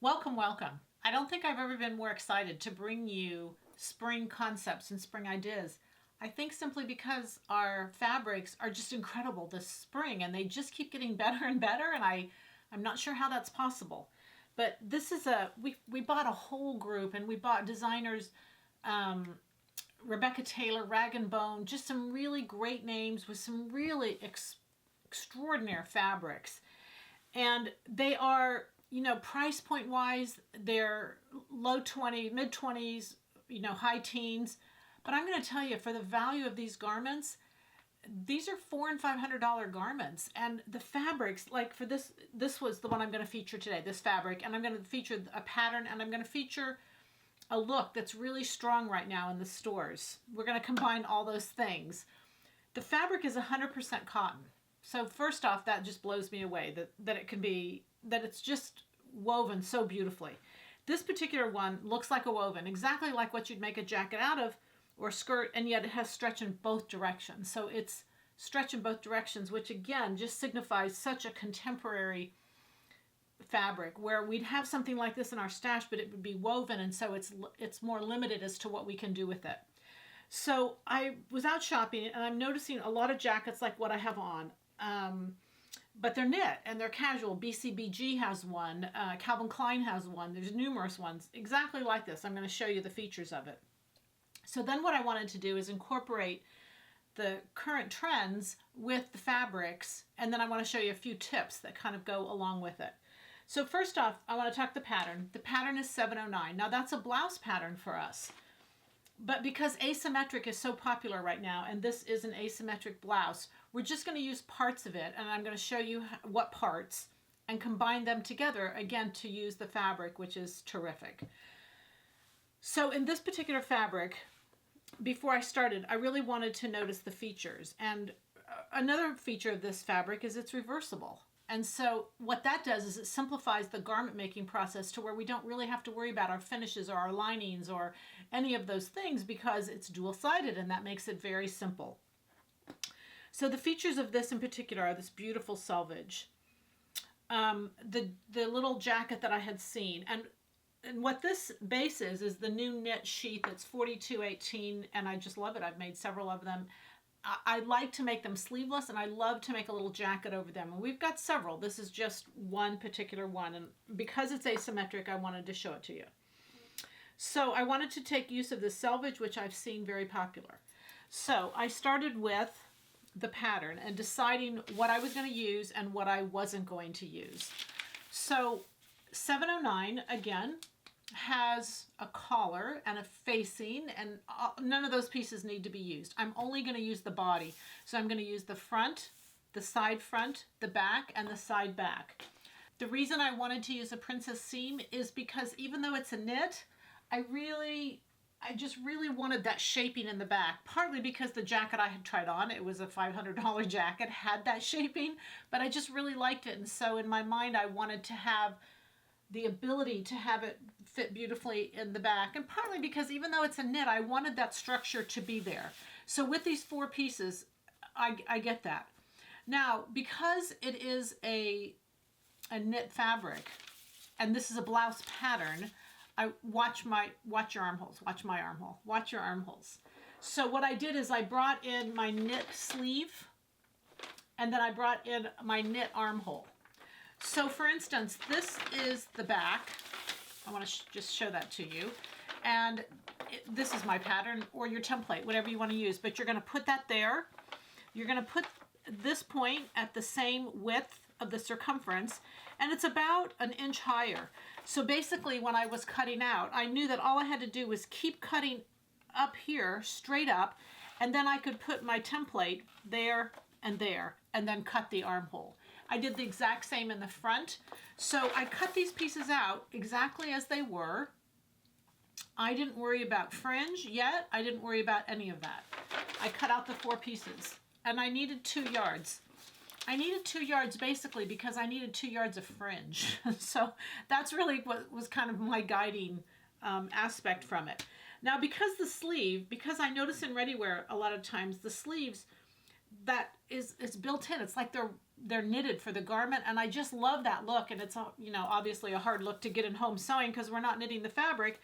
Welcome, welcome. I don't think I've ever been more excited to bring you spring concepts and spring ideas. I think simply because our fabrics are just incredible this spring and they just keep getting better and better, and I'm not sure how that's possible. But this is we bought a whole group, and we bought designers, Rebecca Taylor, Rag and Bone, just some really great names with some really extraordinary fabrics. And they are, price point wise, they're low 20, mid 20s, high teens. But I'm going to tell you, for the value of these garments, these are $400 and $500 garments. And the fabrics, like for this was the one I'm going to feature today, this fabric. And I'm going to feature a pattern, and I'm going to feature a look that's really strong right now in the stores. We're going to combine all those things. The fabric is 100% cotton. So first off, that just blows me away that it can be, that it's just woven so beautifully. This particular one looks like a woven, exactly like what you'd make a jacket out of or skirt, and yet it has stretch in both directions. So it's stretch in both directions, which again just signifies such a contemporary fabric, where we'd have something like this in our stash, but it would be woven, and so it's more limited as to what we can do with it. So I was out shopping, and I'm noticing a lot of jackets like what I have on. But they're knit and they're casual. BCBG has one. Calvin Klein has one. There's numerous ones exactly like this. I'm going to show you the features of it. So then what I wanted to do is incorporate the current trends with the fabrics, and then I want to show you a few tips that kind of go along with it. So first off, I want to talk the pattern. The pattern is 709. Now that's a blouse pattern for us. But because asymmetric is so popular right now, and this is an asymmetric blouse, we're just going to use parts of it, and I'm going to show you what parts, and combine them together, again, to use the fabric, which is terrific. So in this particular fabric, before I started, I really wanted to notice the features. And another feature of this fabric is it's reversible. And so what that does is it simplifies the garment making process to where we don't really have to worry about our finishes or our linings or any of those things, because it's dual-sided, and that makes it very simple. So the features of this in particular are this beautiful selvage, the little jacket that I had seen, and what this base is the new knit sheath. It's 4218, and I just love it. I've made several of them. I like to make them sleeveless, and I love to make a little jacket over them. And we've got several. This is just one particular one. And because it's asymmetric, I wanted to show it to you. So I wanted to take use of this selvage, which I've seen very popular. So I started with the pattern and deciding what I was going to use and what I wasn't going to use. So 709, again, has a collar and a facing, and none of those pieces need to be used. I'm only going to use the body. So I'm going to use the front, the side front, the back, and the side back. The reason I wanted to use a princess seam is because even though it's a knit, I just really wanted that shaping in the back, partly because the jacket I had tried on, it was a $500 jacket, had that shaping, but I just really liked it. And so in my mind, I wanted to have the ability to have it fit beautifully in the back, and partly because even though it's a knit, I wanted that structure to be there. So with these four pieces, I get that. Now, because it is a knit fabric, and this is a blouse pattern, I watch your armholes, watch my armhole, watch your armholes. So what I did is I brought in my knit sleeve, and then I brought in my knit armhole. So for instance, this is the back. I want to just show that to you. And this is my pattern, or your template, whatever you want to use. But you're going to put that there. You're going to put this point at the same width of the circumference, and it's about an inch higher. So basically, when I was cutting out, I knew that all I had to do was keep cutting up here, straight up, and then I could put my template there, and then cut the armhole. I did the exact same in the front. So I cut these pieces out exactly as they were. I didn't worry about fringe yet. I didn't worry about any of that. I cut out the four pieces, and I needed 2 yards. I needed 2 yards basically because I needed 2 yards of fringe. So that's really what was kind of my guiding aspect from it. Now, because I notice in ready wear a lot of times the sleeves, that is built in. It's like they're knitted for the garment, and I just love that look. And it's, you know, obviously a hard look to get in home sewing because we're not knitting the fabric.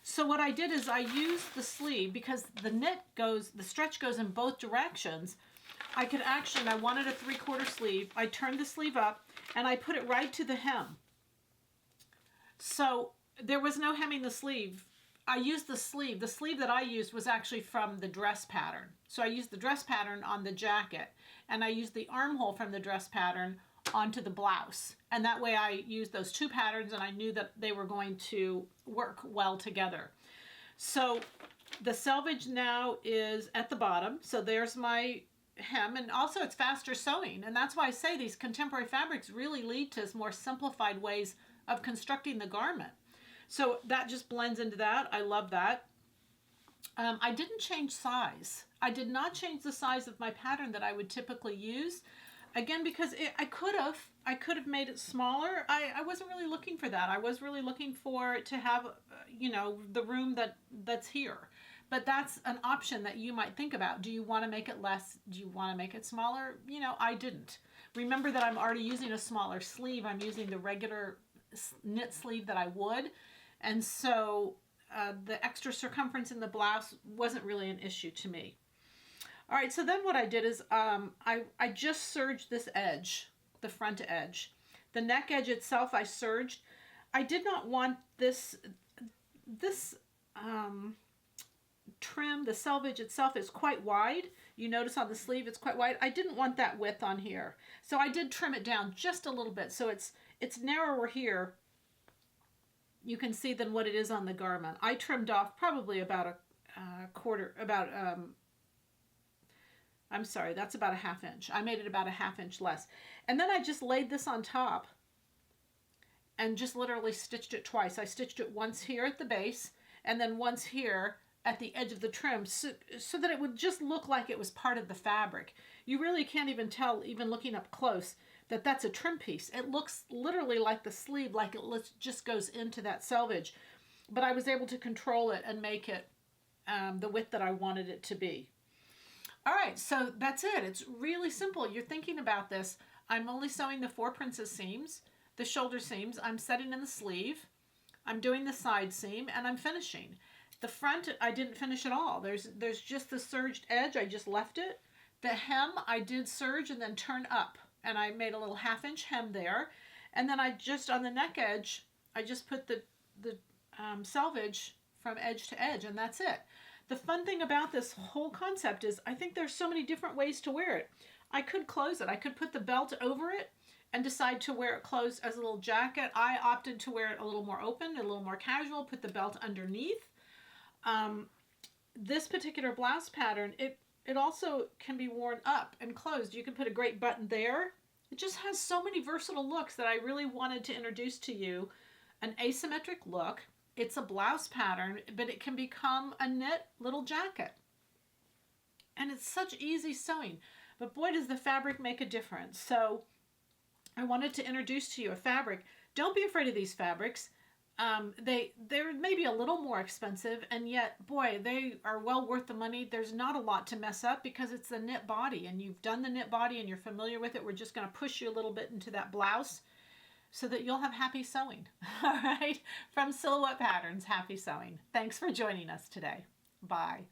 So what I did is I used the sleeve, because the stretch goes in both directions. I could actually, and I wanted a 3/4 sleeve, I turned the sleeve up and I put it right to the hem. So there was no hemming the sleeve. I used the sleeve. The sleeve that I used was actually from the dress pattern. So I used the dress pattern on the jacket, and I used the armhole from the dress pattern onto the blouse. And that way I used those two patterns, and I knew that they were going to work well together. So the selvage now is at the bottom. So there's my hem, and also it's faster sewing. And that's why I say these contemporary fabrics really lead to more simplified ways of constructing the garment. So that just blends into that. I love that. I didn't change size. I did not change the size of my pattern that I would typically use. Again, because I could have made it smaller. I wasn't really looking for that. I was really looking for it to have, you know, the room that's here. But that's an option that you might think about. Do you want to make it less? Do you want to make it smaller? You know, I didn't. Remember that I'm already using a smaller sleeve. I'm using the regular knit sleeve that I would. And so the extra circumference in the blouse wasn't really an issue to me. All right, so then what I did is I just serged this edge, the front edge. The neck edge itself I serged. I did not want this trim, the selvage itself is quite wide. You notice on the sleeve it's quite wide. I didn't want that width on here. So I did trim it down just a little bit. So it's narrower here, you can see, than what it is on the garment. I trimmed off probably about a quarter, I'm sorry, that's about a 1/2 inch. I made it about a 1/2 inch less. And then I just laid this on top and just literally stitched it twice. I stitched it once here at the base and then once here at the edge of the trim, so that it would just look like it was part of the fabric. You really can't even tell, even looking up close, that that's a trim piece. It looks literally like the sleeve, like it just goes into that selvage. But I was able to control it and make it the width that I wanted it to be. All right, so that's it. It's really simple. You're thinking about this. I'm only sewing the 4 princess seams, the shoulder seams. I'm setting in the sleeve. I'm doing the side seam, and I'm finishing. The front, I didn't finish at all. There's just the serged edge. I just left it. The hem, I did serge and then turn up, and I made a little 1/2 inch hem there. And then I just, on the neck edge, I just put the selvage from edge to edge, and that's it. The fun thing about this whole concept is I think there's so many different ways to wear it. I could close it. I could put the belt over it and decide to wear it closed as a little jacket. I opted to wear it a little more open, a little more casual, put the belt underneath. This particular blouse pattern, it also can be worn up and closed. You can put a great button there. It just has so many versatile looks that I really wanted to introduce to you. An asymmetric look. It's a blouse pattern, but it can become a knit little jacket. And it's such easy sewing. But boy, does the fabric make a difference. So I wanted to introduce to you a fabric. Don't be afraid of these fabrics. They're maybe a little more expensive, and yet, boy, they are well worth the money. There's not a lot to mess up because it's a knit body, and you've done the knit body and you're familiar with it. We're just going to push you a little bit into that blouse so that you'll have happy sewing. All right? From Silhouette Patterns, happy sewing. Thanks for joining us today. Bye.